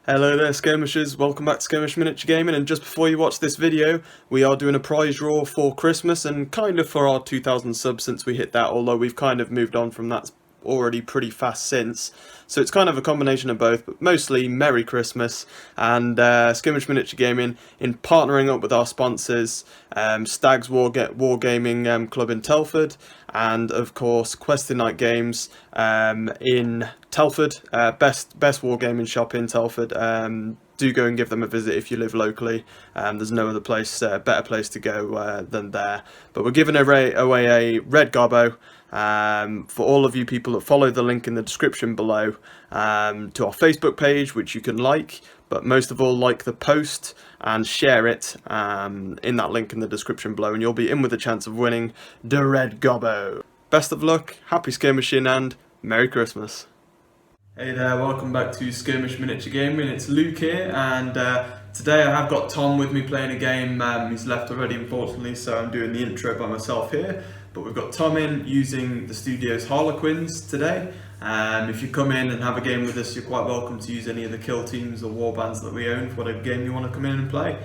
Hello there skirmishers, welcome back to Skirmish Miniature Gaming, and just before you watch this video we are doing a prize draw for Christmas and kind of for our 2000 subs since we hit that, although we've kind of moved on from that already pretty fast since. So it's kind of a combination of both, but mostly Merry Christmas and Skirmish Miniature Gaming in partnering up with our sponsors, Stag's Wargaming Club in Telford, and of course Questing Night Games in Telford, best wargaming shop in Telford. Do go and give them a visit if you live locally. There's no other place, better place to go than there. But we're giving away a red gobbo for all of you people that follow the link in the description below to our Facebook page, which you can like, but most of all like the post and share it in that link in the description below, and you'll be in with a chance of winning the red gobbo. Best of luck, happy skirmishing, and Merry Christmas. Hey there, welcome back to Skirmish Miniature Gaming. It's Luke here, and today I have got Tom with me playing a game. He's left already, unfortunately, so I'm doing the intro by myself here. But we've got Tom in using the studio's Harlequins today. If you come in and have a game with us, you're quite welcome to use any of the kill teams or warbands that we own for whatever game you want to come in and play.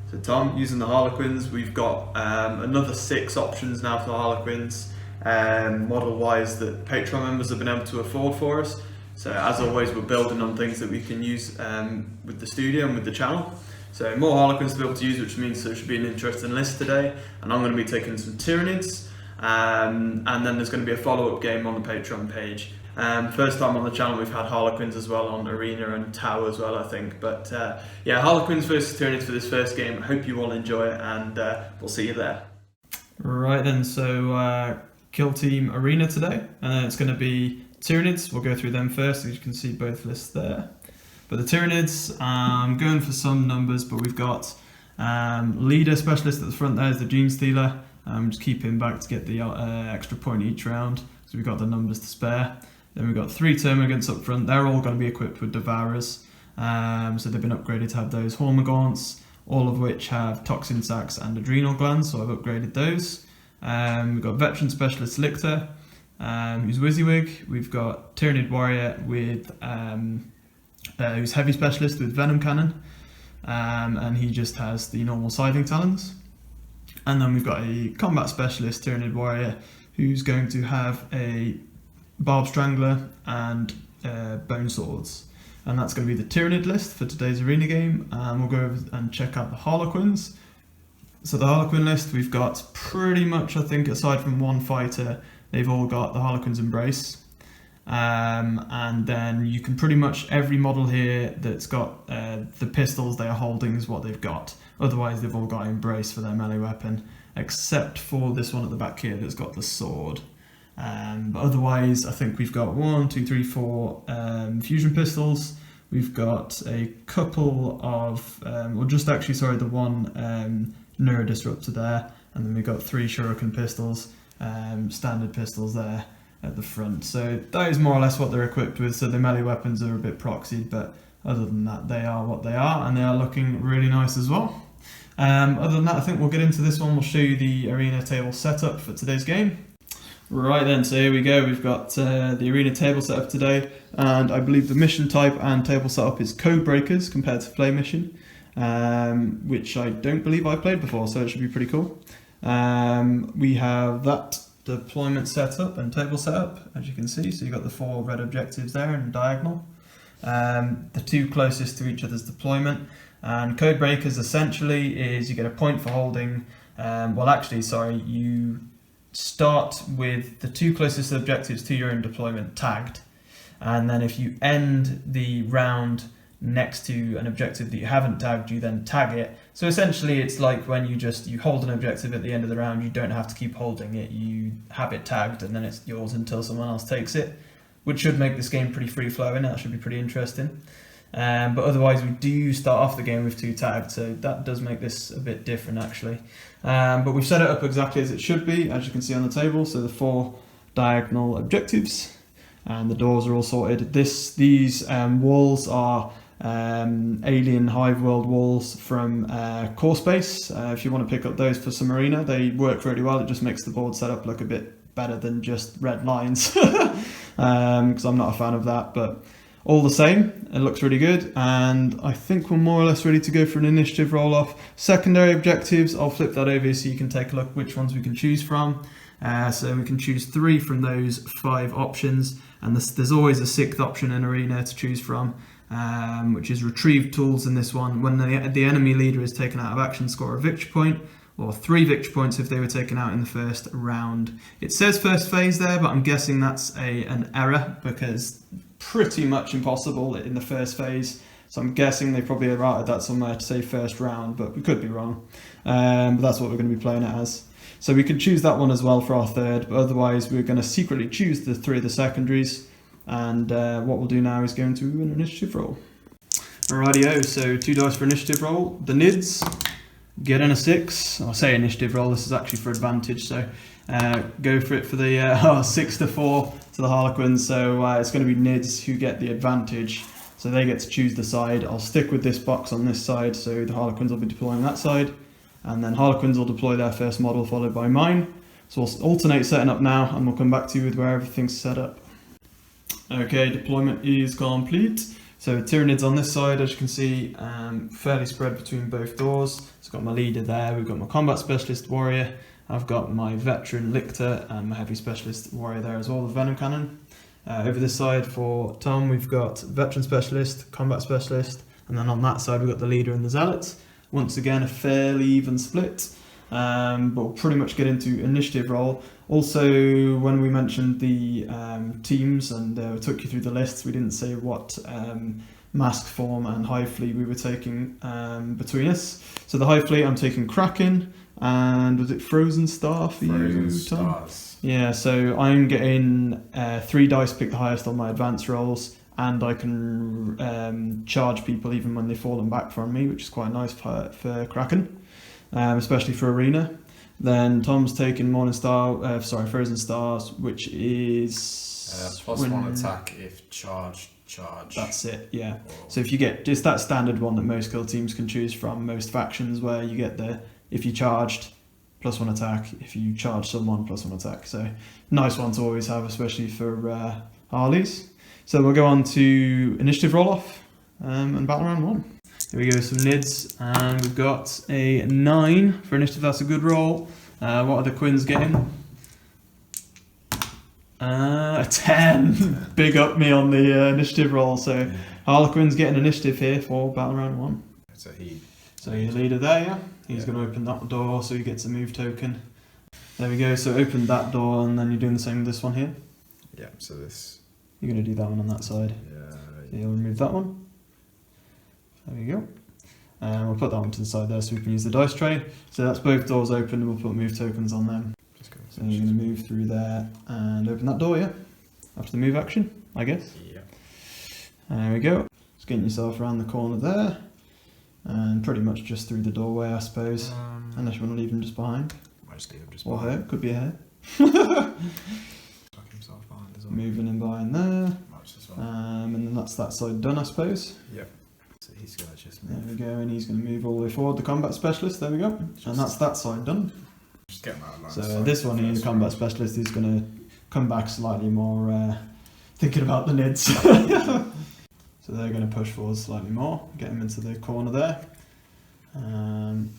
So Tom, using the Harlequins, we've got another 6 options now for the Harlequins, model-wise, that Patreon members have been able to afford for us. So as always, we're building on things that we can use with the studio and with the channel. So more Harlequins to be able to use, which means there should be an interesting list today. And I'm going to be taking some Tyranids, and then there's going to be a follow-up game on the Patreon page. First time on the channel we've had Harlequins as well on Arena and Tower as well, I think. But yeah, Harlequins versus Tyranids for this first game. I hope you all enjoy it, and we'll see you there. Right then, so kill team Arena today, and then it's going to be Tyranids. We'll go through them first, as you can see both lists there. But the Tyranids, I'm going for some numbers, but we've got leader specialist at the front there is the Gene Stealer. Just keep him back to get the extra point each round, so we've got the numbers to spare. Then we've got 3 termagants up front. They're all going to be equipped with Devourers, so they've been upgraded to have those Hormagaunts, all of which have Toxin Sacs and Adrenal Glands, so I've upgraded those. We've got Veteran Specialist Lictor, who's WYSIWYG. We've got Tyranid Warrior with who's Heavy Specialist with Venom Cannon, and he just has the normal Scything Talons. And then we've got a Combat Specialist Tyranid Warrior who's going to have a Barb Strangler and Bone Swords. And that's going to be the Tyranid list for today's arena game. We'll go over and check out the Harlequins. So the Harlequin list, we've got pretty much, I think, aside from one fighter, they've all got the Harlequin's Embrace. And then you can pretty much, every model here that's got the pistols they are holding is what they've got. Otherwise they've all got Embrace for their melee weapon, except for this one at the back here that's got the sword. But otherwise I think we've got 1, 2, 3, 4 fusion pistols. We've got a couple of, well just actually sorry, the one Neurodisruptor there, and then we've got 3 Shuriken pistols, standard pistols there at the front. So that is more or less what they're equipped with. So the melee weapons are a bit proxied, but other than that they are what they are, and they are looking really nice as well. Other than that, I think we'll get into this one. We'll show you the arena table setup for today's game. Right then, so here we go. We've got the arena table setup today, and I believe the mission type and table setup is Code Breakers compared to Play Mission, which I don't believe I played before, so it should be pretty cool. We have that deployment setup and table setup, as you can see. So you've got the 4 red objectives there in diagonal, the 2 closest to each other's deployment. And Code Breakers essentially is you get a point for holding, well actually sorry, you start with the 2 closest objectives to your own deployment tagged, and then if you end the round next to an objective that you haven't tagged, you then tag it. So essentially it's like when you hold an objective at the end of the round, you don't have to keep holding it, you have it tagged and then it's yours until someone else takes it, which should make this game pretty free flowing. That should be pretty interesting. But otherwise we do start off the game with 2 tagged, so that does make this a bit different actually. But we've set it up exactly as it should be, as you can see on the table. So the 4 diagonal objectives, and the doors are all sorted. These walls are Alien Hive World walls from Core Space. If you want to pick up those for some arena, they work really well. It just makes the board setup look a bit better than just red lines, because I'm not a fan of that. But all the same, it looks really good, and I think we're more or less ready to go for an initiative roll-off. Secondary objectives, I'll flip that over so you can take a look which ones we can choose from. So we can choose 3 from those 5 options, and there's always a 6th option in Arena to choose from, which is retrieve tools in this one. When the enemy leader is taken out of action, score a victory point, or 3 victory points if they were taken out in the first round. It says first phase there, but I'm guessing that's an error, because pretty much impossible in the first phase. So I'm guessing they probably routed that somewhere to say first round, but we could be wrong. But that's what we're going to be playing it as. So we can choose that one as well for our 3rd, but otherwise we're going to secretly choose the 3 of the secondaries. And what we'll do now is go into an initiative roll. Alrighty-o, so 2 dice for initiative roll. The Nids get in a 6. I'll say initiative roll, this is actually for advantage, so go for it for the 6 to 4 to the Harlequins. So it's going to be Nids who get the advantage, so they get to choose the side. I'll stick with this box on this side, so the Harlequins will be deploying that side, and then Harlequins will deploy their first model followed by mine. So we'll alternate setting up now, and we'll come back to you with where everything's set up. Okay, deployment is complete. So Tyranids on this side, as you can see, fairly spread between both doors. So I've got my leader there, we've got my combat specialist warrior, I've got my veteran lictor and my heavy specialist warrior there as well, the venom cannon. Over this side for Tom, we've got veteran specialist, combat specialist, and then on that side we've got the leader and the zealots. Once again, a fairly even split, but we'll pretty much get into initiative roll. Also, when we mentioned the teams and took you through the lists, we didn't say what mask form and hive fleet we were taking between us. So the hive fleet, I'm taking Kraken, and was it Frozen Star for you, Tom? Stars. Yeah, so I'm getting 3 dice, pick the highest on my advance rolls, and I can charge people even when they've fallen back from me, which is quite nice for Kraken, especially for Arena. Then Tom's taking Frozen Stars, which is +1 attack if charge. That's it, yeah. So if you get just that standard one that most kill teams can choose from most factions, where you get if you charged, +1 attack, if you charge someone, +1 attack. So nice one to always have, especially for Harleys. So we'll go on to initiative roll-off and battle round 1. Here we go, some Nids, and we've got a 9 for initiative. That's a good roll. What are the Quins getting? A 10. Big up me on the initiative roll. So Harlequins getting initiative here for battle round 1. So your leader there, yeah? He's going to open that door, so he gets a move token. There we go, so open that door, and then you're doing the same with this one here? Yeah, so this... You're going to do that one on that side. Yeah. So you'll remove that one. There we go. And we'll put that one to the side there so we can use the dice tray. So that's both doors open, we'll put move tokens on them. So you're going to move through there and open that door, yeah? After the move action, I guess? Yeah. There we go. Just getting yourself around the corner there. And pretty much just through the doorway, I suppose. Unless you want to leave him just behind. Might just leave him just behind. Or hair, could be a hair. Tuck himself behind as well. Moving him behind there. Much as well. And then that's that side done, I suppose. Yep. So he's going to just move. There we go, and he's going to move all the way forward. The combat specialist, there we go. And that's that side done. Just get him out of line. So this one here, the combat specialist, is going to come back slightly more thinking about the Nids. So they're going to push forward slightly more, get him into the corner there. And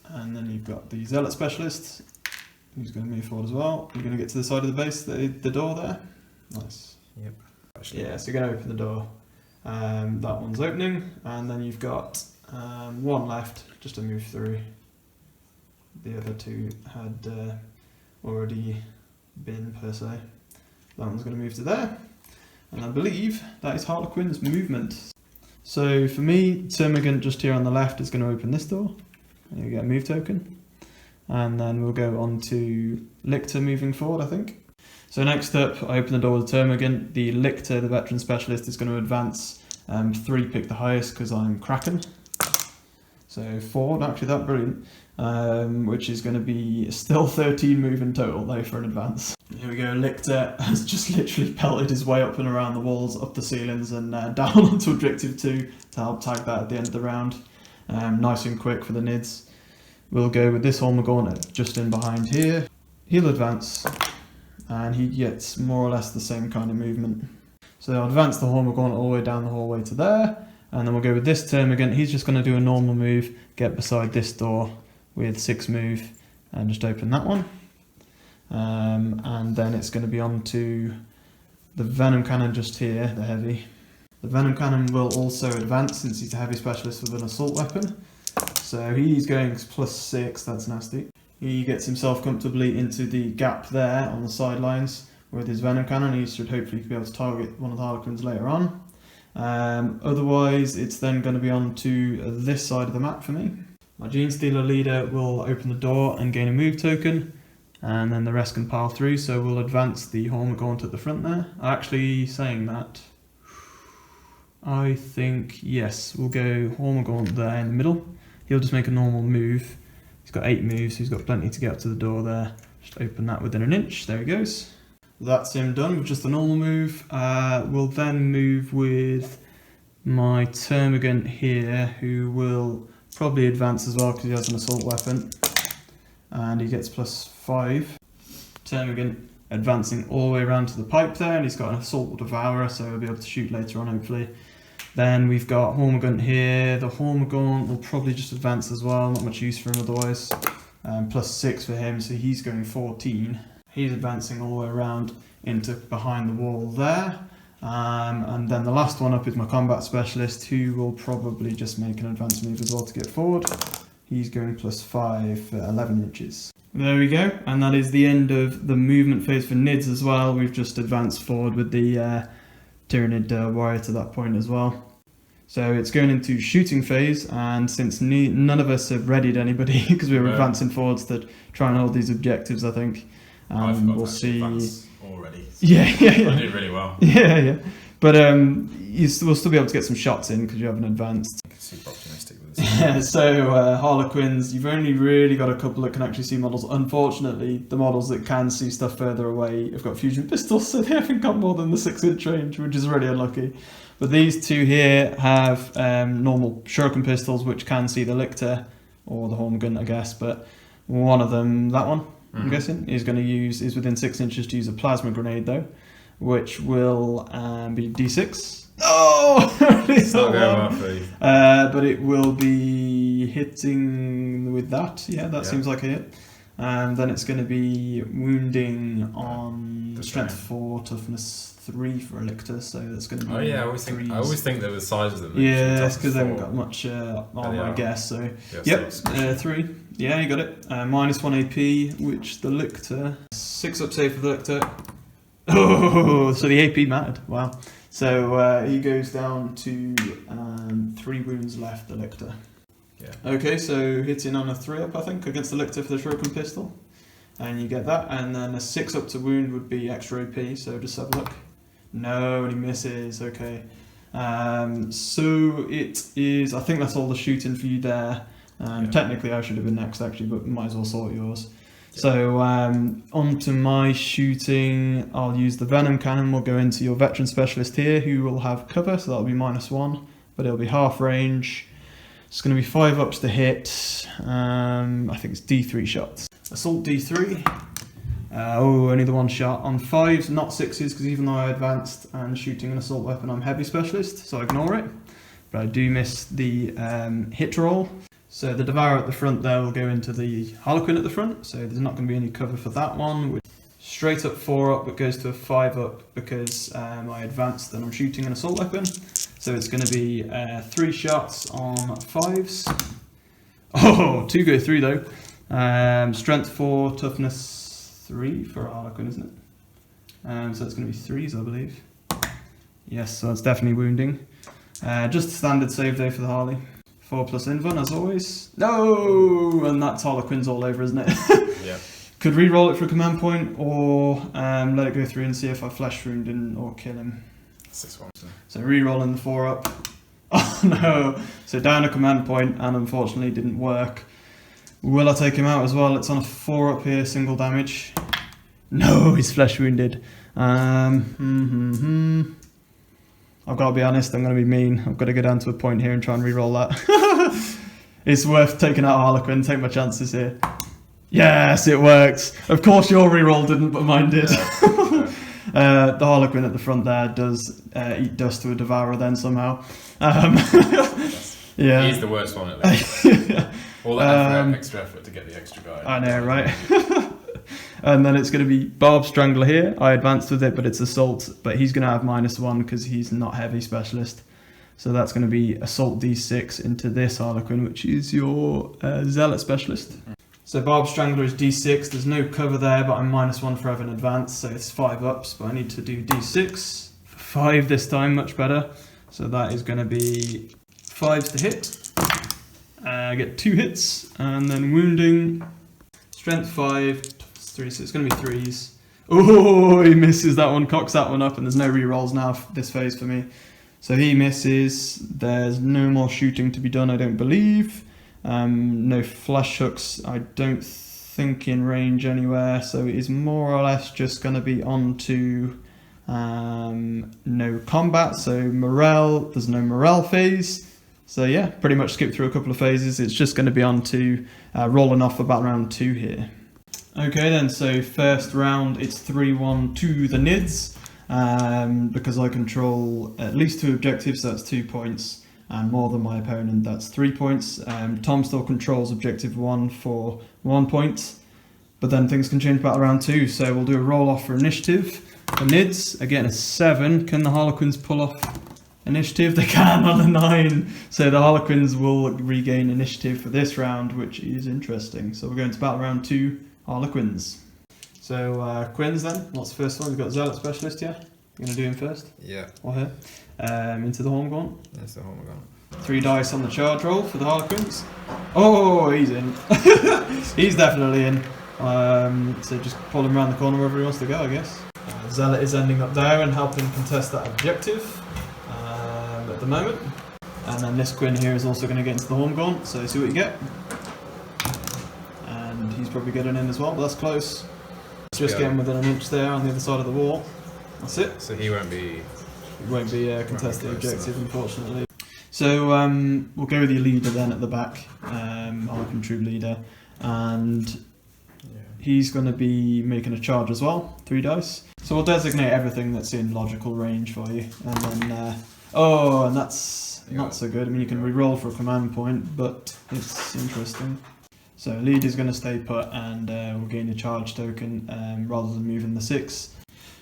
then you've got the zealot specialist, who's going to move forward as well. You're going to get to the side of the base, the door there. Nice. Yep. Actually, yeah, so you're going to open the door. That one's opening, and then you've got 1 left just to move through. The other 2 had already been, per se. That one's going to move to there. And I believe that is Harlequin's movement. So for me, Termagant just here on the left is going to open this door. You get a move token. And then we'll go on to Lictor moving forward, I think. So next up, I open the door with Termagant. The Lictor, the veteran specialist, is going to advance 3, pick the highest because I'm Kraken. So 4, actually that brilliant. Which is going to be still 13 move in total though for an advance. Here we go, Lictor has just literally pelted his way up and around the walls, up the ceilings, and down onto objective 2 to help tag that at the end of the round. Nice and quick for the Nids. We'll go with this Hormagaunt just in behind here. He'll advance, and he gets more or less the same kind of movement. So I'll advance the Hormigaunt all the way down the hallway to there, and then we'll go with this Termagant. He's just going to do a normal move, get beside this door with 6 move, and just open that one. And then it's going to be on to the Venom Cannon just here, the heavy. The Venom Cannon will also advance since he's a heavy specialist with an assault weapon. So he's going +6, that's nasty. He gets himself comfortably into the gap there on the sidelines with his Venom Cannon. He should hopefully be able to target one of the Harlequins later on. Otherwise, it's then going to be on to this side of the map for me. My Genestealer leader will open the door and gain a move token, and then the rest can pile through, so we'll advance the Hormigaunt at the front there. Actually, saying that, I think, yes, we'll go Hormigaunt there in the middle. He'll just make a normal move. He's got 8 moves, so he's got plenty to get up to the door there. Just open that within an inch, there he goes. That's him done with just a normal move. We'll then move with my Termagant here, who will probably advance as well because he has an assault weapon. And he gets +5. Termagant advancing all the way around to the pipe there, and he's got an assault devourer, so he'll be able to shoot later on hopefully. Then we've got Hormigaunt here. The Hormigaunt will probably just advance as well, not much use for him otherwise. +6 for him, so he's going 14. He's advancing all the way around into behind the wall there. And then the last one up is my combat specialist, who will probably just make an advance move as well to get forward. He's going +5 for 11 inches. There we go, and that is the end of the movement phase for Nids as well. We've just advanced forward with the Tyranid warrior to that point as well. So it's going into shooting phase, and since none of us have readied anybody because we were advancing forwards to try and hold these objectives, I think. We'll see. Already. Yeah. I did really well. Yeah. But we'll still be able to get some shots in because you haven't advanced. Super optimistic with this. Yeah, so Harlequins, you've only really got a couple that can actually see models. Unfortunately, the models that can see stuff further away have got fusion pistols, so they haven't got more than the 6-inch range, which is really unlucky. But these two here have normal shuriken pistols, which can see the Lictor, or the Hormigaunt, I guess, but one of them, that one, I'm guessing, is within 6 inches to use a plasma grenade though, which will be D6. Oh! It's not going well for you. But it will be hitting with that. Yeah, that seems like a hit. And then it's going to be wounding on strength 4, toughness 3 for a Lictor. So that's going to be. Oh yeah, I always think there were sizes of them. Yeah, it's because they haven't got much armor, I guess. So yep, 3. Yeah, you got it. -1 AP, which the Lictor 6 up save for the Lictor. Oh, so the AP mattered. Wow. So he goes down to 3 wounds left, the Lictor. Yeah. Okay, so hitting on a 3 up, I think, against the Lictor for the shuriken pistol. And you get that. And then a 6 up to wound would be extra AP, so just have a look. No, and he misses. Okay. So it is, I think that's all the shooting for you there. Technically, I should have been next, actually, but might as well sort yours. So on to my shooting. I'll use the Venom Cannon. We'll go into your Veteran Specialist here, who will have cover, so that'll be -1, but it'll be half range. It's going to be 5 ups to hit. I think it's D3 shots. Assault D3. Only the 1 shot. On 5s, not 6s, because even though I advanced and shooting an assault weapon, I'm heavy specialist, so ignore it. But I do miss the hit roll. So the Devourer at the front there will go into the Harlequin at the front, so there's not going to be any cover for that one. Straight up 4 up, but goes to a 5 up because I advanced and I'm shooting an assault weapon. So it's going to be 3 shots on 5s. Oh, 2 go through though. Strength 4, toughness 3 for a Harlequin, isn't it? So it's going to be 3s, I believe. Yes, so that's definitely wounding. Just a standard save though for the Harley. 4 plus invuln as always. No! And that's Harlequins all over, isn't it? Yeah. Could re-roll it for a command point, or let it go through and see if I flesh wound him or kill him. 6-1. So re-rolling the 4 up. Oh no! So down a command point, and unfortunately didn't work. Will I take him out as well? It's on a 4 up here, single damage. No, he's flesh wounded. I've got to be honest, I'm going to be mean. I've got to go down to a point here and try and re-roll that. It's worth taking out Harlequin, take my chances here. Yes, it worked. Of course your re-roll didn't, but mine did. The Harlequin at the front there does eat dust to a devourer then somehow. Yeah. He's the worst one at least. All that extra effort to get the extra guy. I know, right? And then it's going to be Barb Strangler here. I advanced with it, but it's Assault. But he's going to have -1 because he's not heavy specialist. So that's going to be Assault D6 into this Harlequin, which is your Zealot specialist. So Barb Strangler is D6. There's no cover there, but I'm -1 for having advanced, so it's 5 ups. But I need to do D6 for 5 this time, much better. So that is going to be 5s to hit. I get 2 hits, and then wounding. Strength 5, 3, so it's going to be 3s. Oh, he misses that one, cocks that one up, and there's no rerolls now this phase for me. So he misses. There's no more shooting to be done, I don't believe. No flash hooks, I don't think in range anywhere. So it is more or less just going to be on to no combat. So morale, there's no morale phase. So yeah, pretty much skip through a couple of phases. It's just going to be on to rolling off about round 2 here. Okay then, so first round it's 3-1 to the Nids. Because I control at least 2 objectives, so that's 2 points, and more than my opponent, that's 3 points. Tom still controls objective 1 for 1 point, but then things can change about round 2, so we'll do a roll off for initiative. The Nids, again a 7, can the Harlequins pull off initiative? They can on a 9, so the Harlequins will regain initiative for this round, which is interesting. So we're going to battle round 2, Harlequins. So, Quins then, what's the first one? We've got Zealot Specialist, yeah? You're going to do him first? Yeah. Or her? Into the Horngaunt. That's the Horngaunt. 3 dice on the charge roll for the Harlequins. Oh, he's in. He's definitely in. So just pull him around the corner wherever he wants to go, I guess. Zealot is ending up there and helping contest that objective at the moment. And then this Quinn here is also going to get into the Horngaunt, so see what you get. And he's probably getting in as well, but that's close. Just getting within an inch there on the other side of the wall. That's it. So he won't be... It won't be a contested objective, unfortunately. So we'll go with your leader then at the back, Harlequin Troop Leader, and he's going to be making a charge as well, 3 dice. So we'll designate everything that's in logical range for you, and then and that's not so good. I mean, you can re-roll for a command point, but it's interesting. So leader's going to stay put, and we'll gain a charge token rather than moving the 6.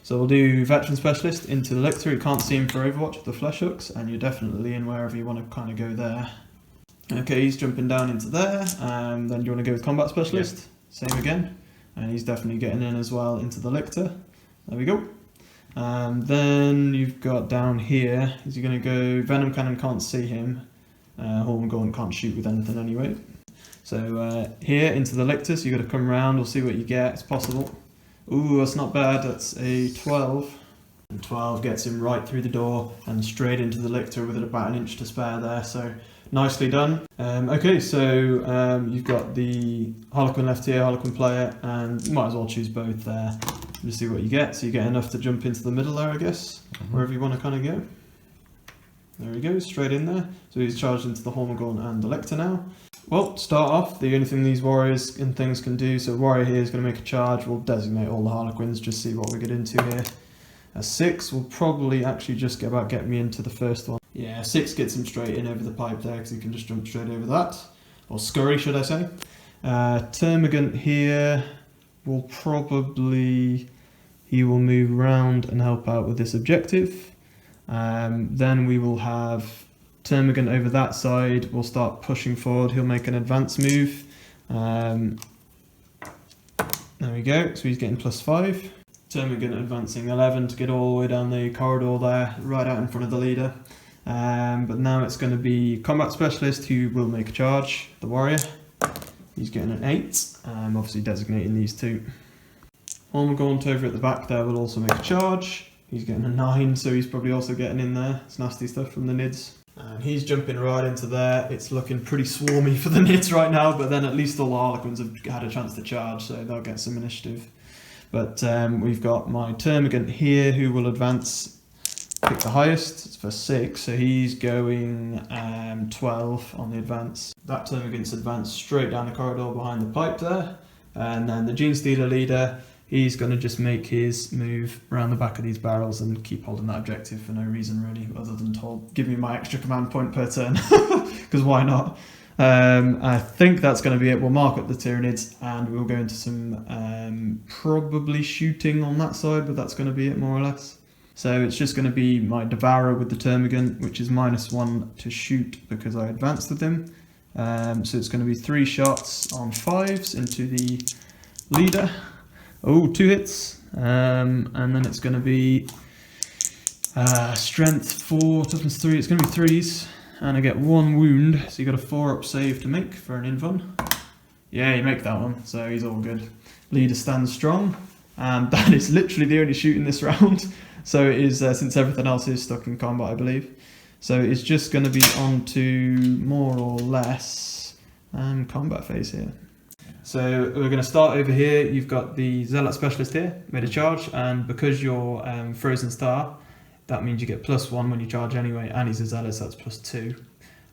So we'll do Veteran Specialist into the Lictor. You can't see him for Overwatch with the flesh hooks, and you're definitely in wherever you want to kind of go there. Okay, he's jumping down into there. Then do you want to go with Combat Specialist? Yeah. Same again. And he's definitely getting in as well into the Lictor. There we go. Then you've got down here, is he going to go Venom Cannon? Can't see him. Horngaunt can't shoot with anything anyway. So here into the Lictor, so you've got to come around, we'll see what you get, it's possible. Ooh, that's not bad, that's a 12. And 12 gets him right through the door and straight into the Lictor with about an inch to spare there, so nicely done. Okay, so you've got the Harlequin left here, Harlequin player, and you might as well choose both there. Just see what you get, so you get enough to jump into the middle there, I guess, wherever you want to kind of go. There we go, straight in there. So he's charged into the Horngaunt and the Lictor now. Well, start off, the only thing these warriors and things can do, so warrior here is going to make a charge, we'll designate all the Harlequins, just see what we get into here. A 6 will probably actually just get me into the first one. Yeah, 6 gets him straight in over the pipe there, because he can just jump straight over that. Or scurry, should I say. Termagant here will probably, he will move round and help out with this objective. Then we will have Termagant over that side, will start pushing forward, he'll make an advance move. There we go, so he's getting +5. Termagant advancing 11 to get all the way down the corridor there, right out in front of the leader. But now it's going to be Combat Specialist who will make a charge, the warrior. He's getting an 8, obviously designating these 2. Horngaunt over at the back there will also make a charge. He's getting a 9, so he's probably also getting in there. It's nasty stuff from the Nids. And he's jumping right into there. It's looking pretty swarmy for the Nids right now, but then at least all the Harlequins have had a chance to charge, so they'll get some initiative. But we've got my Termagant here who will advance, pick the highest, it's for 6, so he's going 12 on the advance. That Termagant's advanced straight down the corridor behind the pipe there. And then the Gene Stealer leader, he's going to just make his move around the back of these barrels and keep holding that objective for no reason really, other than give me my extra command point per turn, because why not? I think that's going to be it. We'll mark up the Tyranids and we'll go into some probably shooting on that side, but that's going to be it more or less. So it's just going to be my Devourer with the Termagant, which is -1 to shoot because I advanced with him. So it's going to be 3 shots on 5s into the leader. Oh, 2 hits. And then it's going to be strength 4, toughness 3. It's going to be 3s. And I get 1 wound. So you got a 4-up save to make for an invuln. Yeah, you make that one. So he's all good. Leader stands strong. And that is literally the only shoot in this round. So it is, since everything else is stuck in combat, I believe. So it's just going to be on to more or less combat phase here. So we're going to start over here. You've got the Zealot Specialist here, made a charge, and because you're Frozen Star, that means you get +1 when you charge anyway, and he's a Zealot, so that's +2,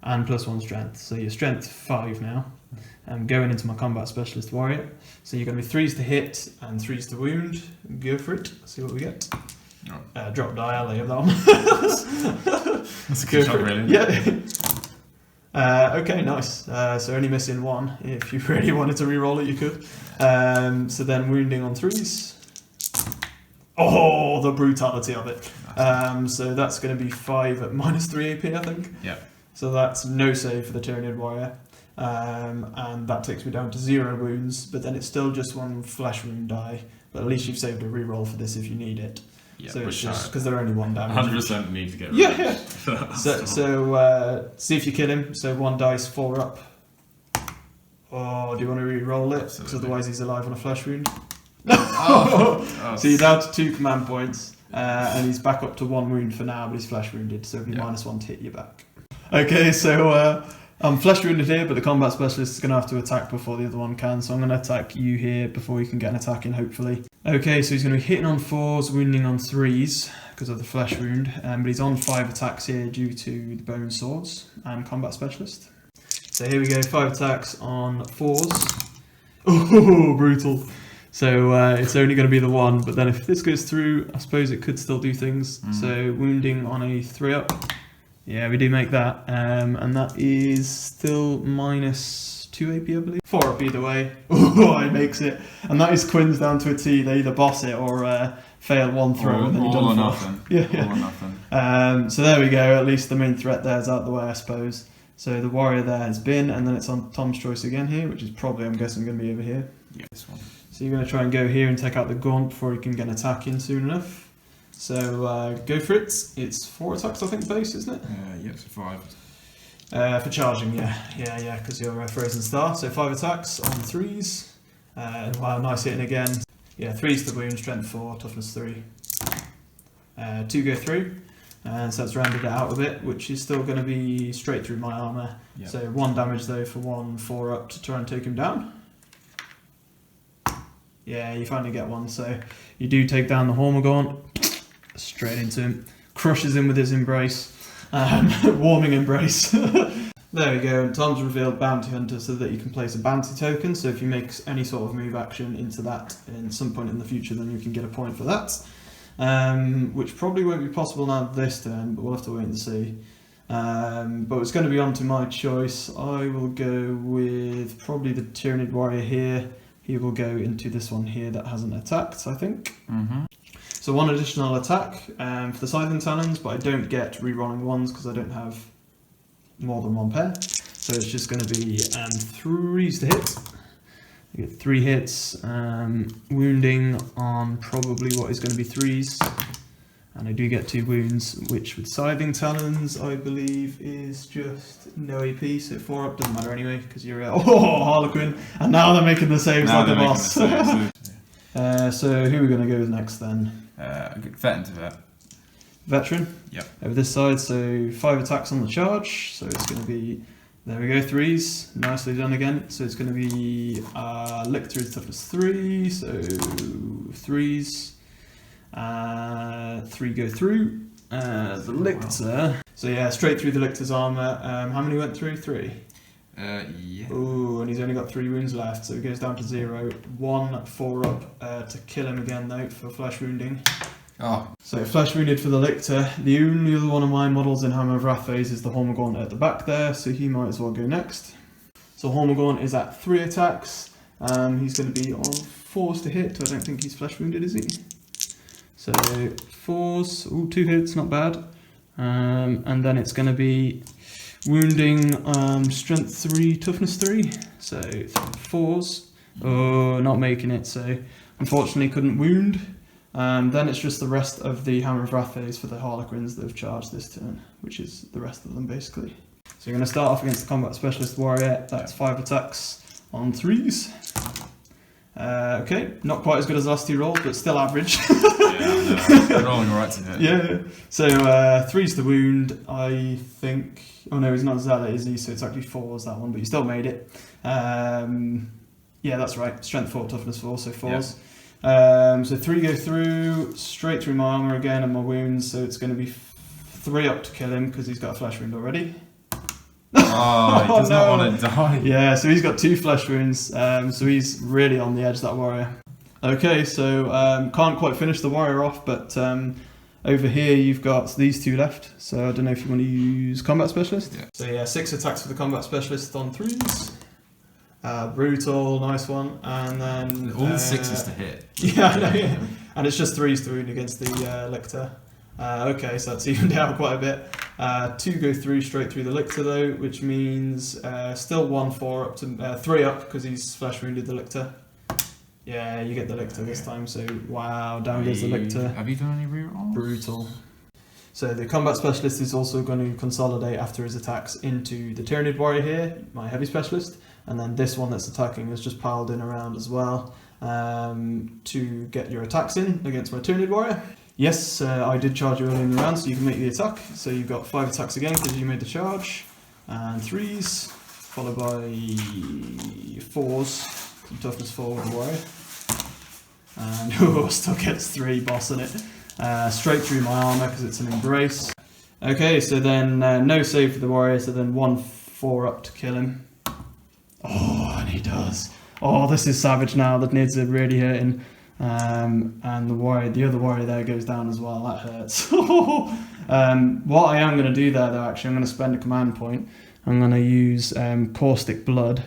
and +1 strength. So you're strength 5 now. Going into my Combat Specialist Warrior. So you're going to be 3s to hit and 3s to wound. Go for it, see what we get. Drop die, I'll lay that one. That's a good shot, really. Yeah. Okay, nice. So only missing 1. If you really wanted to re-roll it, you could. So then wounding on 3s. Oh, the brutality of it. So that's going to be 5 at -3 AP, I think. Yeah. So that's no save for the Tyranid Warrior. And that takes me down to 0 wounds, but then it's still just 1 flesh wound die. But at least you've saved a re-roll for this if you need it. Yeah, so it's just because they're only 1 damage. 100% need to get rid of it. Yeah. So see if you kill him. So 1 dice, 4 up. Oh, do you want to re-roll it? Because otherwise he's alive on a flesh wound. So you're down to 2 command points, and he's back up to 1 wound for now, but he's flesh wounded, so it'll be -1 to hit you back. Okay, so I'm flesh wounded here, but the Combat Specialist is going to have to attack before the other one can, so I'm going to attack you here before you can get an attack in, hopefully. Okay, so he's going to be hitting on 4s, wounding on 3s because of the flesh wound, but he's on 5 attacks here due to the bone swords and Combat Specialist. So here we go, 5 attacks on 4s. Oh, brutal. So it's only going to be the 1, but then if this goes through, I suppose it could still do things. So wounding on a 3-up. Yeah, we do make that, and that is still -2 AP, I believe. 4-up either way. Oh, it makes it. And that is Quinn's down to a T. They either boss it or fail 1 throw and then you're done all or for. nothing. Yeah. All or nothing. So there we go. At least the main threat there is out the way, I suppose. So the warrior there has been, and then it's on Tom's choice again here, which is probably, I'm guessing, going to be over here. Yeah, this one. So you're going to try and go here and take out the gaunt before you can get an attack in soon enough. So go for it. It's 4 attacks, I think, base, isn't it? Yeah, it's 5. For charging, yeah, because you're a Frozen Star. So 5 attacks on 3s. Wow, nice hitting again. Yeah, 3s to wound, strength 4, toughness 3. 2 go through. And so that's rounded it out a bit, which is still going to be straight through my armour. Yep. So 1 damage though for 1 4-up to try and take him down. Yeah, you finally get 1. So you do take down the Hormagaunt. Straight into him. Crushes him with his embrace. Warming embrace. There we go. And Tom's revealed Bounty Hunter so that you can place a bounty token. So if you make any sort of move action into that in some point in the future, then you can get a point for that. Which probably won't be possible now this turn, but we'll have to wait and see. But it's going to be on to my choice. I will go with probably the Tyranid Warrior here. He will go into this one here that hasn't attacked, I think. So 1 additional attack for the Scything Talons, but I don't get re-rolling 1s because I don't have more than 1 pair. So it's just going to be 3s to hit. I get 3 hits, wounding on probably what is going to be 3s. And I do get 2 wounds, which with Scything Talons, I believe, is just no AP, so 4-up doesn't matter anyway, because you're Harlequin, and now they're making the saves like the boss. So who are we going to go with next then? Veteran to vet. Veteran? Yep. Over this side, so 5 attacks on the charge, so it's going to be, there we go, 3s, nicely done again. So it's going to be Lictor is toughness 3, so 3s. 3 go through. The Lictor. So yeah, straight through the Lictor's armour. How many went through? 3? Yeah. Ooh, and he's only got 3 wounds left, so he goes down to 0. 1 4-up to kill him again though for flesh wounding. Oh. So flesh wounded for the Lictor. The only other one of my models in Hammer of Wrath phase is the Hormigaunt at the back there, so he might as well go next. So Hormigaunt is at 3 attacks. He's going to be on 4s to hit. I don't think he's flesh wounded, is he? So 4s, ooh, 2 hits, not bad. And then it's going to be wounding, strength 3, toughness 3. So 4s. Oh, not making it. So unfortunately couldn't wound. Then it's just the rest of the Hammer of Wrath phase for the Harlequins that have charged this turn, which is the rest of them basically. So you're going to start off against the Combat Specialist Warrior. That's 5 attacks on 3s. Okay, not quite as good as the last 2 rolls, but still average. Yeah, no, rolling alright to hit. Yeah. So 3's the wound, I think. Oh no, he's not Zealot, is he? So it's actually 4's that one, but you still made it. Yeah, that's right. Strength 4, toughness 4, so 4's. Yeah. So 3 go through, straight through my armour again and my wounds, so it's going to be 3 up to kill him because he's got a flesh wound already. Oh, he does not want to die. Yeah, so he's got 2 flesh wounds, so he's really on the edge, that warrior. Okay, so can't quite finish the warrior off, but over here you've got these 2 left, so I don't know if you want to use Combat Specialist. Yeah. So yeah, 6 attacks for the Combat Specialist on 3s. Brutal, nice one, and then... All 6s to hit. Yeah, I know, yeah. And it's just 3s to wound against the Lictor. Okay, so that's evened out quite a bit. 2 go through straight through the Lictor though, which means still 1 4 up to 3 up because he's flesh wounded the Lictor. Yeah, you get the Lictor this time. So wow, down goes the Lictor. Have you done any rerolls? Brutal. So the Combat Specialist is also going to consolidate after his attacks into the Tyranid Warrior here, my Heavy Specialist, and then this one that's attacking is just piled in around as well to get your attacks in against my Tyranid Warrior. Yes, I did charge you early in the round, so you can make the attack. So you've got 5 attacks again because you made the charge, and 3s, followed by 4s, some toughness 4 with the warrior. And oh, still gets 3, bossing it. Straight through my armour because it's an embrace. Okay, so then no save for the warrior, so then 1 4 up to kill him. Oh, and he does. Oh, this is savage now, the Nids are really hurting. And the other warrior there goes down as well. That hurts. What I am going to do there, though, actually, I'm going to spend a command point. I'm going to use Caustic Blood.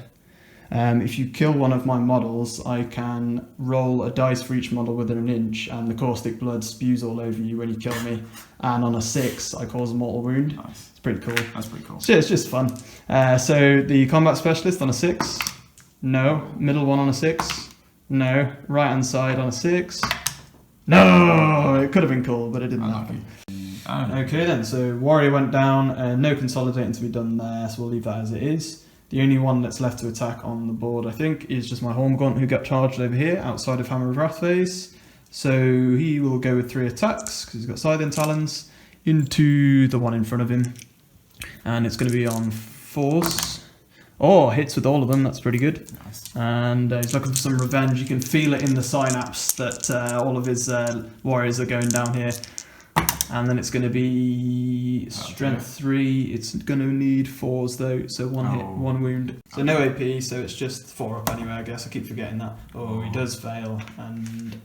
If you kill one of my models, I can roll a dice for each model within an inch, and the Caustic Blood spews all over you when you kill me. And on a 6, I cause a mortal wound. Nice. It's pretty cool. That's pretty cool. So it's just fun. So the Combat Specialist on a 6. No. Middle one on a 6. No. Right hand side on a 6. No! It could have been cool, but it didn't happen. Okay then, so Warrior went down, no consolidating to be done there, so we'll leave that as it is. The only one that's left to attack on the board, I think, is just my Hormigaunt who got charged over here, outside of Hammer of Wrath phase. So he will go with 3 attacks, because he's got Scything Talons, into the one in front of him. And it's going to be on 4s. Oh, hits with all of them, that's pretty good. Nice. And he's looking for some revenge. You can feel it in the synapse that all of his warriors are going down here. And then it's going to be strength 3. It's going to need 4s though, so 1 hit, 1 wound. So no AP, so it's just 4 up anyway, I guess. I keep forgetting that. Oh, he does fail. And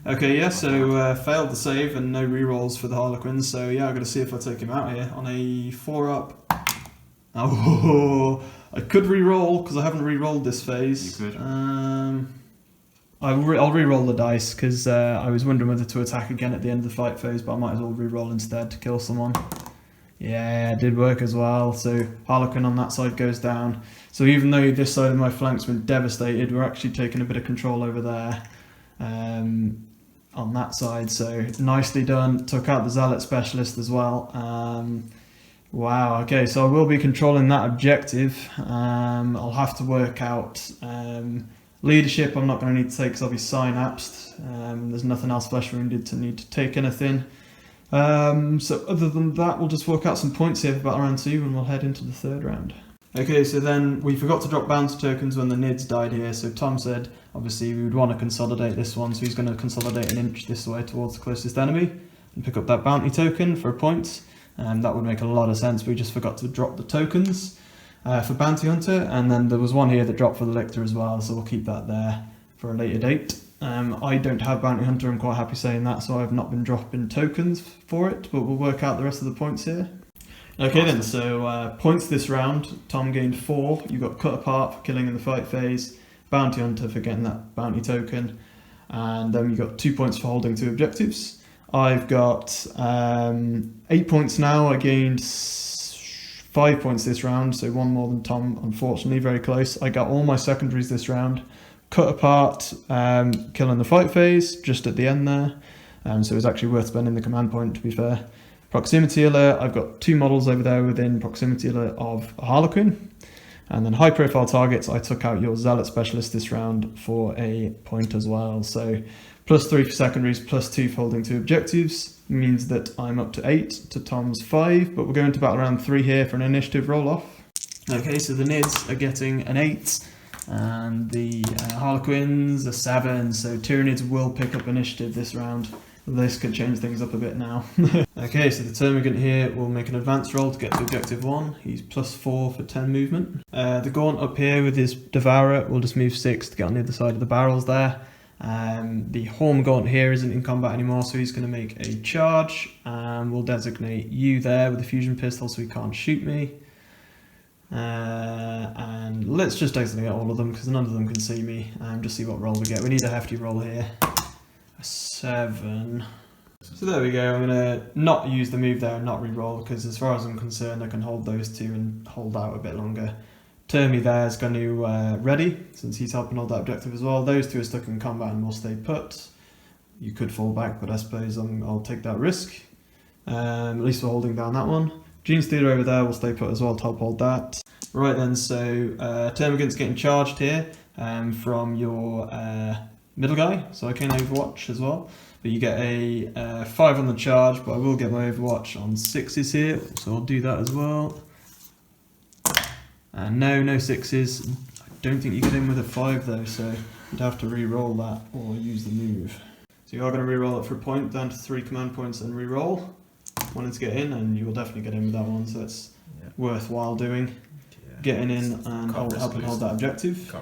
okay, yeah, so failed the save and no rerolls for the Harlequins. So yeah, I've got to see if I take him out here. On a 4 up. Oh, I could re-roll because I haven't re-rolled this phase. You could. I'll re-roll the dice because I was wondering whether to attack again at the end of the fight phase, but I might as well re-roll instead to kill someone. Yeah, it did work as well. So Harlequin on that side goes down. So even though this side of my flank's been devastated, we're actually taking a bit of control over there on that side. So nicely done. Took out the Zealot Specialist as well. Wow, okay, so I will be controlling that objective. I'll have to work out leadership. I'm not going to need to take because I'll be synapsed. There's nothing else flesh wounded to need to take anything. So other than that, we'll just work out some points here for battle round 2 and we'll head into the 3rd round. Okay, so then we forgot to drop bounty tokens when the Nids died here. So Tom said, obviously, we would want to consolidate this one. So he's going to consolidate an inch this way towards the closest enemy and pick up that bounty token for a point. That would make a lot of sense. We just forgot to drop the tokens. for Bounty Hunter, and then there was one here that dropped for the Lictor as well, so we'll keep that there for a later date. I don't have Bounty Hunter, I'm quite happy saying that, so I've not been dropping tokens for it, but we'll work out the rest of the points here. Okay then, so points this round, Tom gained 4, you got Cut Apart for killing in the fight phase, Bounty Hunter for getting that bounty token, and then you got 2 points for holding 2 objectives. I've got 8 points now, I gained 5 points this round, so 1 more than Tom, unfortunately, very close. I got all my secondaries this round. Cut Apart, killing the fight phase, just at the end there, so it was actually worth spending the command point, to be fair. Proximity Alert, I've got 2 models over there within Proximity Alert of a Harlequin. And then high profile targets, I took out your Zealot Specialist this round for a point as well. So +3 for secondaries, +2 for holding 2 objectives, means that I'm up to 8 to Tom's 5, but we're going to battle round 3 here for an initiative roll-off. Okay, so the Nids are getting an 8, and the Harlequins a 7, so Tyranids will pick up initiative this round. This could change things up a bit now. Okay, so the Termagant here will make an advance roll to get to objective 1. He's +4 for 10 movement. The Gaunt up here with his Devourer will just move 6 to get on the other side of the barrels there. The Horn Gaunt here isn't in combat anymore, so he's going to make a charge, and we'll designate you there with the fusion pistol so he can't shoot me. And let's just designate all of them because none of them can see me, and just see what roll we get. We need a hefty roll here. 7. So there we go. I'm going to not use the move there and not re-roll because as far as I'm concerned I can hold those 2 and hold out a bit longer. Termy there is going to ready since he's helping hold that objective as well. Those 2 are stuck in combat and will stay put. You could fall back, but I suppose I'll take that risk. At least we're holding down that one. Gene Stealer over there will stay put as well to help hold that. Right then, so Termagant's getting charged here from your middle guy, so I can Overwatch as well, but you get a 5 on the charge, but I will get my Overwatch on 6s here, so I'll do that as well. And no 6s. I don't think you get in with a 5 though, so you'd have to re-roll that or use the move. So you are going to re-roll it for a point, down to 3 command points and re-roll. Wanting to get in, and you will definitely get in with that one, so it's worthwhile doing. Yeah. Getting in and helping hold that objective.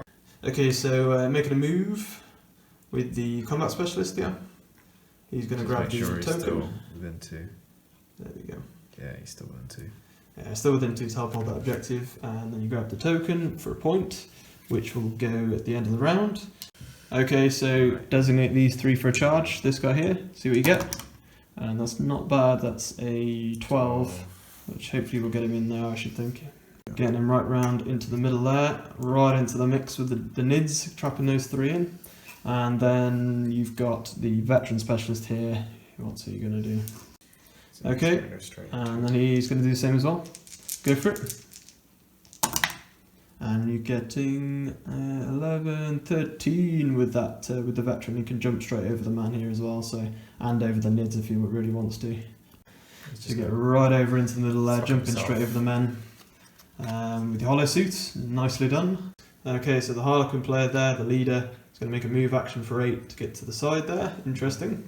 Okay, so making a move with the combat specialist, yeah. He's going to grab the token. Still within 2. There we go. Yeah, he's still within 2. Yeah, still within 2 to help hold that objective, and then you grab the token for a point, which will go at the end of the round. Okay, so designate these 3 for a charge. This guy here, see what you get. And that's not bad, that's a 12, which hopefully will get him in there, I should think. Getting him right round into the middle there, right into the mix with the Nids, trapping those 3 in. And then you've got the Veteran Specialist here. What's he going to do? So okay, and then he's going to do the same as well. Go for it. And you're getting 11, 13 with that with the Veteran. You can jump straight over the man here as well, so and over the Nids if he really wants to. So get right over into the middle there, jumping straight over the men. With the Hollow Suit, nicely done. Okay, so the Harlequin player there, the leader, is going to make a move action for 8 to get to the side there. Interesting.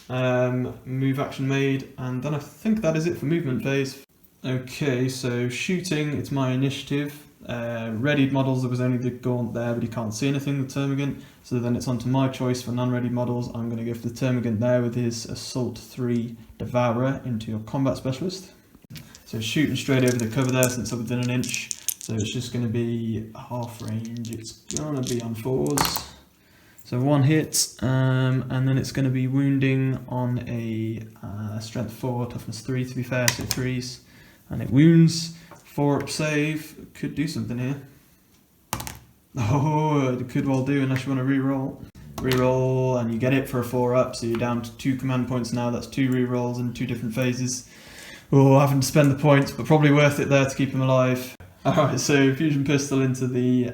Move action made, and then I think that is it for movement phase. Okay, so shooting, it's my initiative. Readied models, there was only the Gaunt there, but you can't see anything with Termagant, so then it's on to my choice for non-readied models. I'm going to go for the Termagant there with his Assault 3 Devourer into your Combat Specialist. So shooting straight over the cover there since I'm within an inch, so it's just going to be half range, it's going to be on 4s. So 1 hit, and then it's going to be wounding on a strength 4, toughness 3 to be fair, so 3s, and it wounds. 4 up save, could do something here. Oh, it could well do unless you want to re-roll. Re-roll, and you get it for a 4 up, so you're down to 2 command points now. That's 2 re-rolls in 2 different phases. Oh, having to spend the points, but probably worth it there to keep him alive. Alright, so Fusion Pistol into the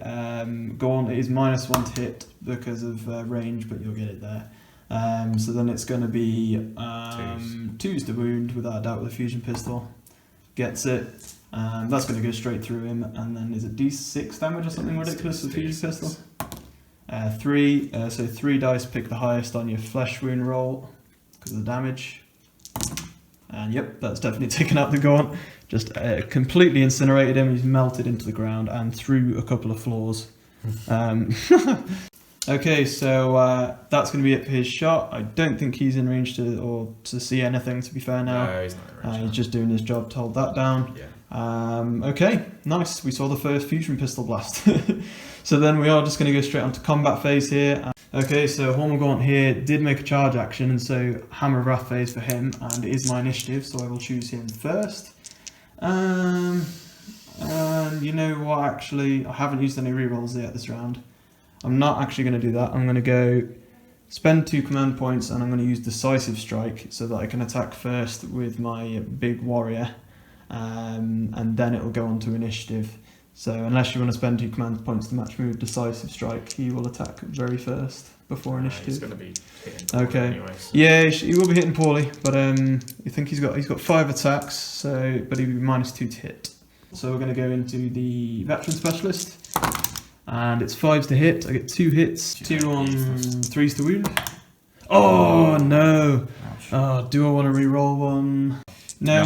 Gaunt. It is -1 to hit because of range, but you'll get it there. So then it's going to be 2s to wound, without a doubt, with a Fusion Pistol. Gets it. That's going to go straight through him, and then is it D6 damage or something ridiculous with Fusion Pistol? 3, so 3 dice, pick the highest on your flesh wound roll because of the damage. And yep, that's definitely taken out the Gaunt. Just completely incinerated him. He's melted into the ground and through a couple of floors. Okay, so that's going to be it for his shot. I don't think he's in range to see anything, to be fair now. No, he's not in range. He's just doing his job to hold that down. Yeah. Okay, nice. We saw the first fusion pistol blast. So then we are just going to go straight onto combat phase here. Okay, so Hormigaunt here did make a charge action, and so Hammer of Wrath phase for him, and it is my initiative, so I will choose him first. And you know what, actually, I haven't used any rerolls yet this round. I'm not actually going to do that. I'm going to go spend 2 command points, and I'm going to use Decisive Strike so that I can attack first with my big warrior, and then it will go on to initiative. So unless you want to spend 2 command points to match me with Decisive Strike, he will attack very first before initiative. He's going to be hitting poorly anyway. So. Yeah, he will be hitting poorly, but you think he's got 5 attacks, so but he'll be -2 to hit. So we're going to go into the Veteran Specialist, and it's 5s to hit. I get 2 hits, 2 on 3s to wound. Oh no! Oh, do I want to re-roll one? No,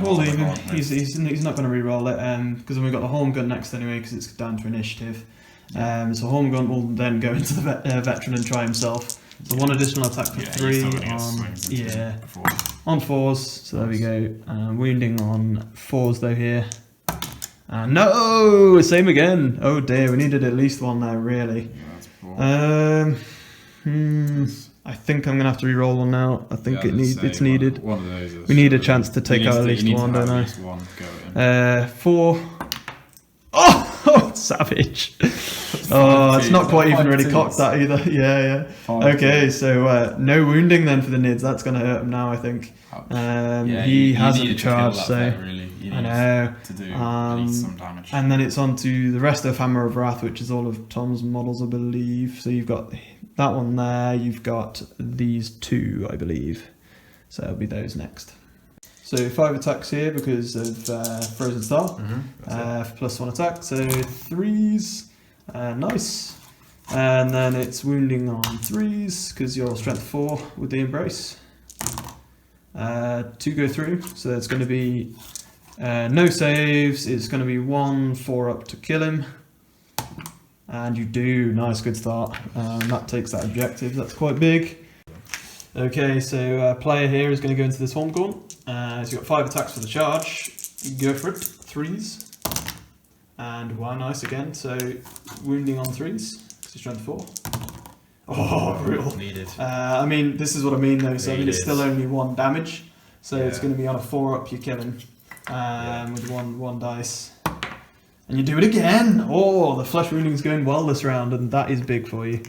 we'll leave him. He's not going to re-roll it because we've got the Horn Gun next anyway because it's down to initiative. So Horn Gun will then go into the Veteran and try himself. So 1 additional attack for 3 on 4s. So there we go. Wounding on 4s though here. No, same again. Oh dear, we needed at least 1 there really. I think I'm going to have to re-roll one now. I think it's needed. One of those we need a chance to take out at least 1, don't I? 4. Oh, savage. Oh, it's not quite even really cocked that either. Yeah. Okay, so no wounding then for the Nids. That's going to hurt him now, I think. He hasn't charged, so I know. To do at least some damage. And then it's on to the rest of Hammer of Wrath, which is all of Tom's models, I believe. So you've got that one there, you've got these 2, I believe. So it'll be those next. So 5 attacks here because of Frozen Star, +1 attack, so 3s, nice. And then it's wounding on 3s because you're strength 4 with the Embrace. 2 go through, so it's going to be no saves, it's going to be 1 4-up to kill him. And you do, nice, good start. That takes that objective, that's quite big. Okay, so player here is going to go into this Hormigaunt. So you've got 5 attacks for the charge. Go for it, 3s. And wow, nice again. So wounding on 3s, because he's strength 4. Oh, brutal. Needed. I mean, this is what I mean though. So I mean, it's still only 1 damage. So it's going to be on a 4-up, you kill him with one dice. And you do it again! Oh, the flesh wounding is going well this round, and that is big for you.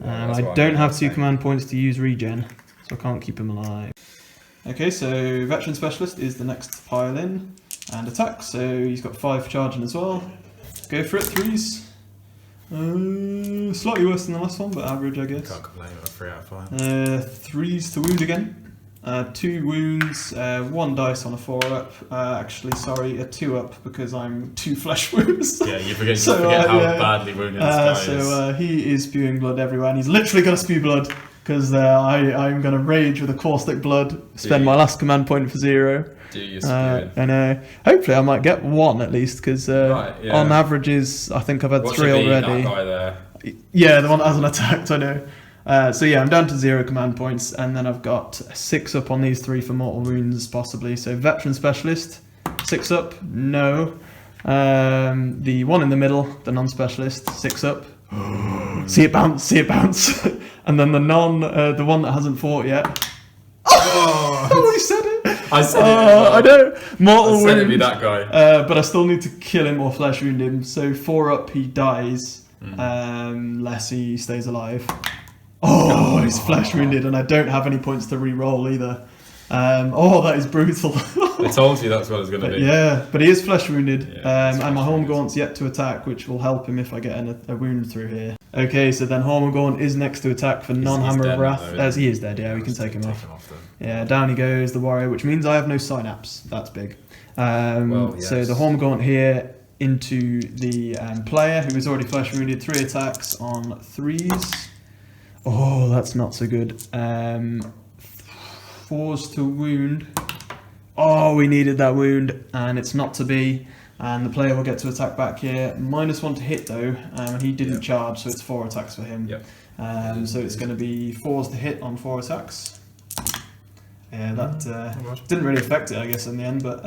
I don't have 2 command points to use regen, so I can't keep him alive. Okay, so Veteran Specialist is the next pile in, and attack, so he's got 5 charging as well. Go for it, 3s. Slightly worse than the last one, but average, I guess. Can't complain about 3 out of 5. 3s to wound again. 2 wounds, 1 dice on a 4-up. Actually, sorry, a 2-up because I'm 2 flesh wounds. Yeah, you forget how badly wounded this guy is. So he is spewing blood everywhere, and he's literally going to spew blood because I'm going to rage with a caustic blood. Spend my last command point for 0. Do you spewing? And hopefully I might get 1 at least because on averages I think I've had 3 already. That guy there? Yeah, the one that hasn't attacked, I know. So yeah, I'm down to 0 command points, and then I've got 6 up on these 3 for mortal wounds, possibly. So Veteran Specialist, 6 up, no. The one in the middle, the non-specialist, 6 up. See it bounce, see it bounce. And then the the one that hasn't fought yet. Oh, he said it. I said it. I know. Mortal wound. It'd be that guy. But I still need to kill him or flesh wound him. So 4 up, he dies, unless he stays alive. Oh, he's flesh wounded, and I don't have any points to re-roll either. That is brutal. I told you that's what it's going to be. Yeah, but he is flesh wounded, and my Hormigaunt's yet to attack, which will help him if I get a wound through here. Okay, so then Hormigaunt is next to attack for non-Hammer of Wrath, as he is dead, yeah, we can take him off. Yeah, down he goes, the warrior, which means I have no synapse, that's big. So the Hormigaunt here into the player, who is already flesh wounded, 3 attacks on 3s. Oh, that's not so good. 4s to wound. Oh, we needed that wound, and it's not to be. And the player will get to attack back here. -1 to hit though, and he didn't charge, so it's 4 attacks for him. Yep. So it's going to be 4s to hit on 4 attacks. Yeah, that didn't really affect it, I guess, in the end. But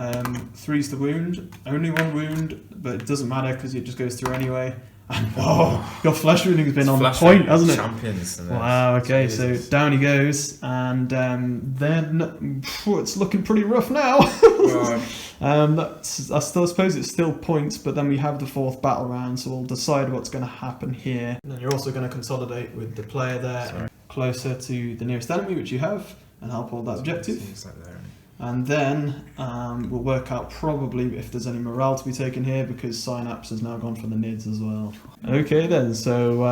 3's to wound, only 1 wound, but it doesn't matter because it just goes through anyway. And whoa, your flesh wounding's been on point, hasn't it? Champions. Wow. Okay, Jesus. so down he goes, and then it's looking pretty rough now. I still suppose it's still points, but then we have the 4th battle round, so we'll decide what's going to happen here. And then you're also going to consolidate with the player there closer to the nearest enemy, which you have, and help hold that objective. And then we'll work out probably if there's any morale to be taken here, because Synapse has now gone for the Nids as well. Okay then, so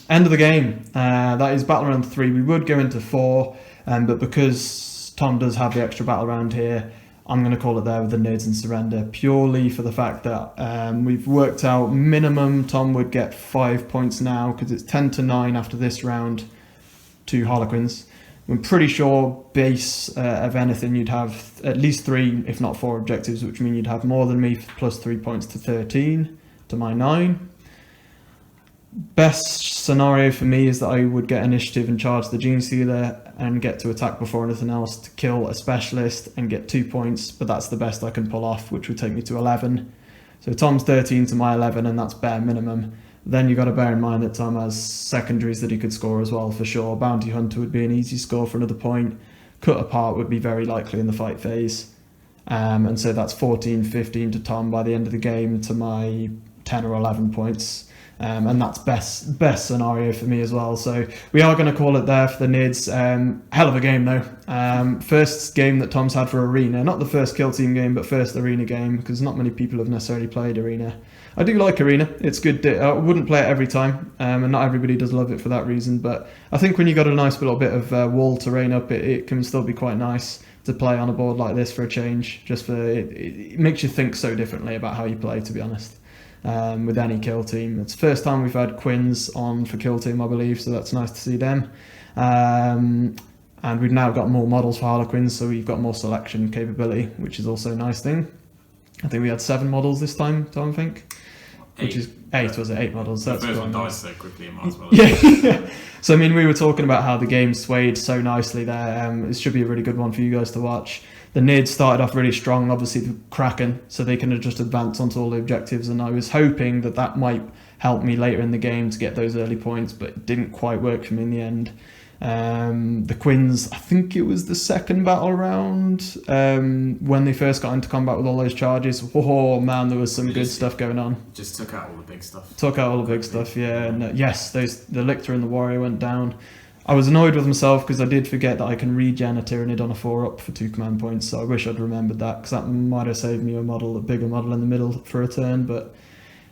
end of the game. That is battle round 3. We would go into 4, but because Tom does have the extra battle round here, I'm going to call it there with the Nids and surrender, purely for the fact that we've worked out minimum Tom would get 5 points now, because it's 10 to 9 after this round to Harlequins. I'm pretty sure base of anything you'd have at least 3, if not 4 objectives, which mean you'd have more than me, plus 3 points to 13 to my 9. Best scenario for me is that I would get initiative and charge the Gene Stealer and get to attack before anything else to kill a specialist and get 2 points, but that's the best I can pull off, which would take me to 11. So Tom's 13 to my 11, and that's bare minimum. Then you've got to bear in mind that Tom has secondaries that he could score as well, for sure. Bounty Hunter would be an easy score for another point. Cut Apart would be very likely in the fight phase. And so that's 14, 15 to Tom by the end of the game to my 10 or 11 points. And that's best scenario for me as well. So we are going to call it there for the Nids. Hell of a game though. First game that Tom's had for Arena. Not the first Kill Team game, but first Arena game, because not many people have necessarily played Arena. I do like Arena. It's good. I wouldn't play it every time, and not everybody does love it for that reason. But I think when you got a nice little bit of wall terrain up, it can still be quite nice to play on a board like this for a change. Just for it makes you think so differently about how you play, to be honest. With any Kill Team, it's the first time we've had Quins on for Kill Team, I believe, so that's nice to see them. And we've now got more models for Harlequins, so we've got more selection capability, which is also a nice thing. I think we had 7 models this time, Tom, I think. Which is 8, was it? 8 models. The that's first one nice. dies so quickly, it might as well. Yeah. So I mean, we were talking about how the game swayed so nicely there. It should be a really good one for you guys to watch. The Nids started off really strong, obviously the Kraken, so they can just advance onto all the objectives, and I was hoping that that might help me later in the game to get those early points, but it didn't quite work for me in the end. The Quins, I think it was the second battle round, when they first got into combat with all those charges. Oh man, there was some good stuff going on. Just took out all the big stuff. Took out all the big stuff, yeah. And, yes, the Lictor and the Warrior went down. I was annoyed with myself because I did forget that I can regen a Tyranid on a 4-up for 2 command points, so I wish I'd remembered that, because that might have saved me a bigger model in the middle for a turn. But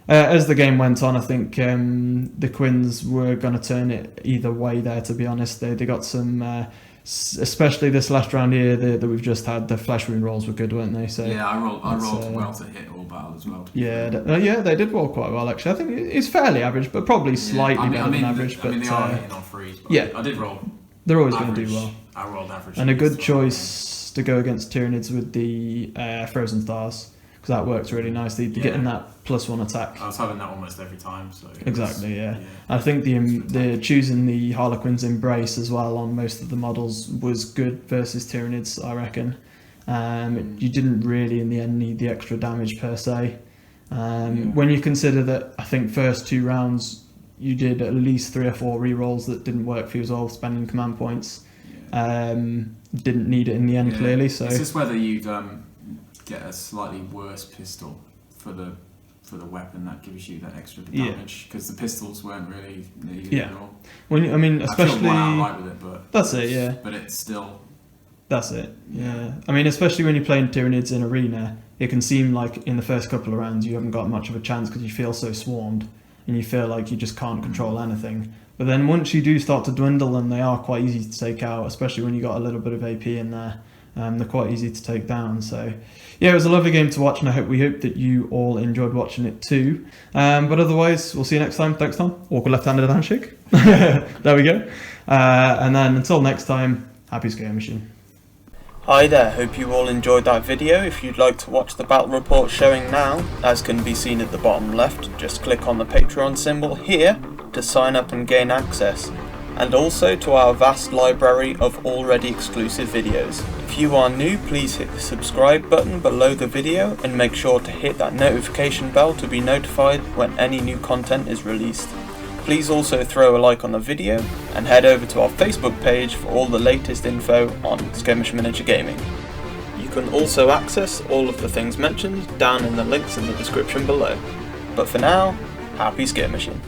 as the game went on, I think the Quins were going to turn it either way there, to be honest. They got some, especially this last round here that we've just had, the flesh wound rolls were good, weren't they? So yeah, I rolled well to hit all battle as well. Yeah, they did roll quite well, actually. I think it's fairly average, but probably slightly better than average. But they are hitting on 3s, but yeah, I did roll. They're always going to do well. I rolled average. And a good choice to go against Tyranids with the Frozen Stars, because that works really nicely. Getting that +1 attack. I was having that almost every time. So exactly, yeah. I think the choosing the Harlequins Embrace as well on most of the models was good versus Tyranids, I reckon. You didn't really in the end need the extra damage per se. When you consider that, I think first 2 rounds you did at least 3 or 4 rerolls that didn't work for you as well, spending command points. Didn't need it in the end, clearly. So it's just whether you'd get a slightly worse pistol for the weapon that gives you that extra damage, because the pistols weren't really needed at all. I mean, especially I killed one outright with it, but that's it, yeah. But it's still. That's it, yeah. I mean, especially when you're playing Tyranids in Arena, it can seem like in the first couple of rounds you haven't got much of a chance because you feel so swarmed and you feel like you just can't control anything. But then once you do start to dwindle, and they are quite easy to take out, especially when you got a little bit of AP in there, they're quite easy to take down. So yeah, it was a lovely game to watch, and we hope that you all enjoyed watching it too. But otherwise, we'll see you next time. Thanks, Tom. Awkward left-handed handshake. There we go. And then until next time, happy Scare Machine. Hi there, hope you all enjoyed that video. If you'd like to watch the battle report showing now, as can be seen at the bottom left, just click on the Patreon symbol here to sign up and gain access, and also to our vast library of already exclusive videos. If you are new, please hit the subscribe button below the video and make sure to hit that notification bell to be notified when any new content is released. Please also throw a like on the video and head over to our Facebook page for all the latest info on Skirmish Miniature Gaming. You can also access all of the things mentioned down in the links in the description below. But for now, happy skirmishing.